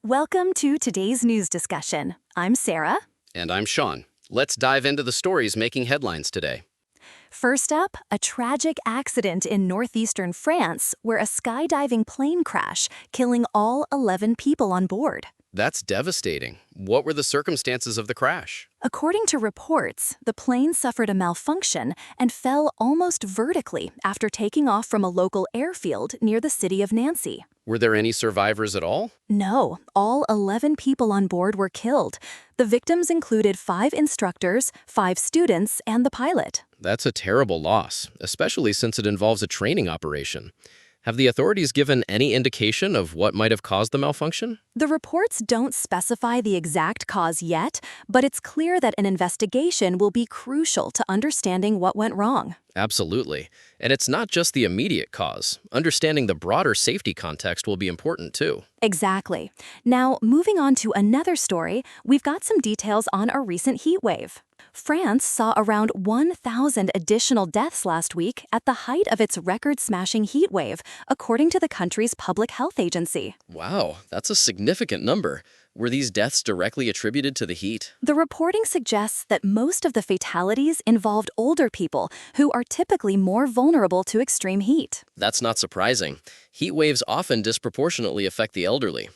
Welcome to today's news discussion. I'm Sarah. And I'm Sean. Let's dive into the stories making headlines today. First up, a tragic accident in northeastern France where a skydiving plane crash, killing all 11 people on board. That's devastating. What were the circumstances of the crash? According to reports, the plane suffered a malfunction and fell almost vertically after taking off from a local airfield near the city of Nancy. Were there any survivors at all? No, all 11 people on board were killed. The victims included 5 instructors, 5 students, and the pilot. That's a terrible loss, especially since it involves a training operation. Have the authorities given any indication of what might have caused the malfunction? The reports don't specify the exact cause yet, but it's clear that an investigation will be crucial to understanding what went wrong. Absolutely. And it's not just the immediate cause. Understanding the broader safety context will be important too. Exactly. Now, moving on to another story, we've got some details on a recent heat wave. France saw around 1,000 additional deaths last week at the height of its record-smashing heat wave, according to the country's public health agency. Wow, that's a significant number. Were these deaths directly attributed to the heat? The reporting suggests that most of the fatalities involved older people who are typically more vulnerable to extreme heat. That's not surprising. Heat waves often disproportionately affect the elderly.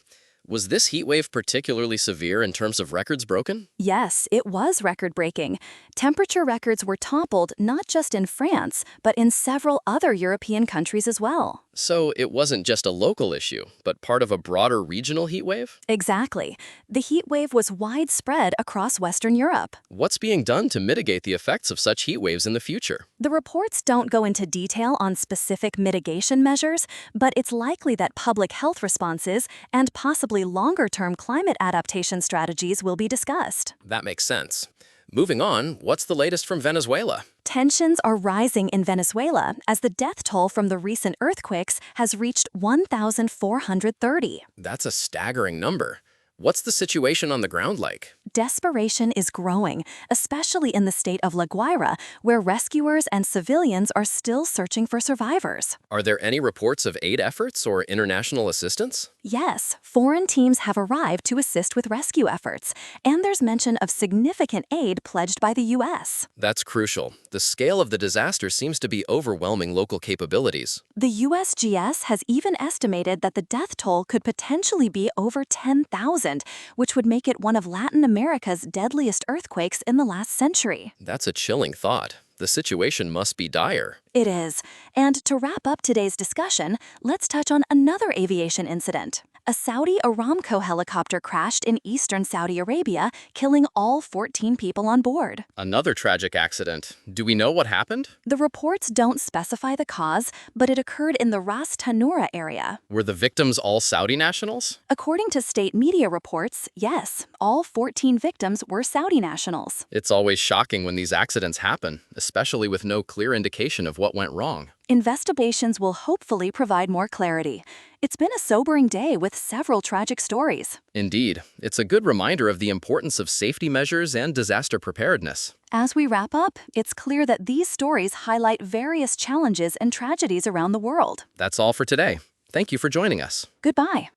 Was this heat wave particularly severe in terms of records broken? Yes, it was record-breaking. Temperature records were toppled not just in France, but in several other European countries as well. So it wasn't just a local issue, but part of a broader regional heat wave? Exactly. The heat wave was widespread across Western Europe. What's being done to mitigate the effects of such heat waves in the future? The reports don't go into detail on specific mitigation measures, but it's likely that public health responses and possibly longer-term climate adaptation strategies will be discussed. That makes sense. Moving on, what's the latest from Venezuela? Tensions are rising in Venezuela as the death toll from the recent earthquakes has reached 1,430. That's a staggering number. What's the situation on the ground like? Desperation is growing, especially in the state of La Guaira, where rescuers and civilians are still searching for survivors. Are there any reports of aid efforts or international assistance? Yes, foreign teams have arrived to assist with rescue efforts, and there's mention of significant aid pledged by the U.S. That's crucial. The scale of the disaster seems to be overwhelming local capabilities. The USGS has even estimated that the death toll could potentially be over 10,000, which would make it one of Latin America's deadliest earthquakes in the last century. That's a chilling thought. The situation must be dire. It is. And to wrap up today's discussion, let's touch on another aviation incident. A Saudi Aramco helicopter crashed in eastern Saudi Arabia, killing all 14 people on board. Another tragic accident. Do we know what happened? The reports don't specify the cause, but it occurred in the Ras Tanura area. Were the victims all Saudi nationals? According to state media reports, yes, all 14 victims were Saudi nationals. It's always shocking when these accidents happen, especially with no clear indication of what went wrong. Investigations will hopefully provide more clarity. It's been a sobering day with several tragic stories. Indeed, it's a good reminder of the importance of safety measures and disaster preparedness. As we wrap up, it's clear that these stories highlight various challenges and tragedies around the world. That's all for today. Thank you for joining us. Goodbye.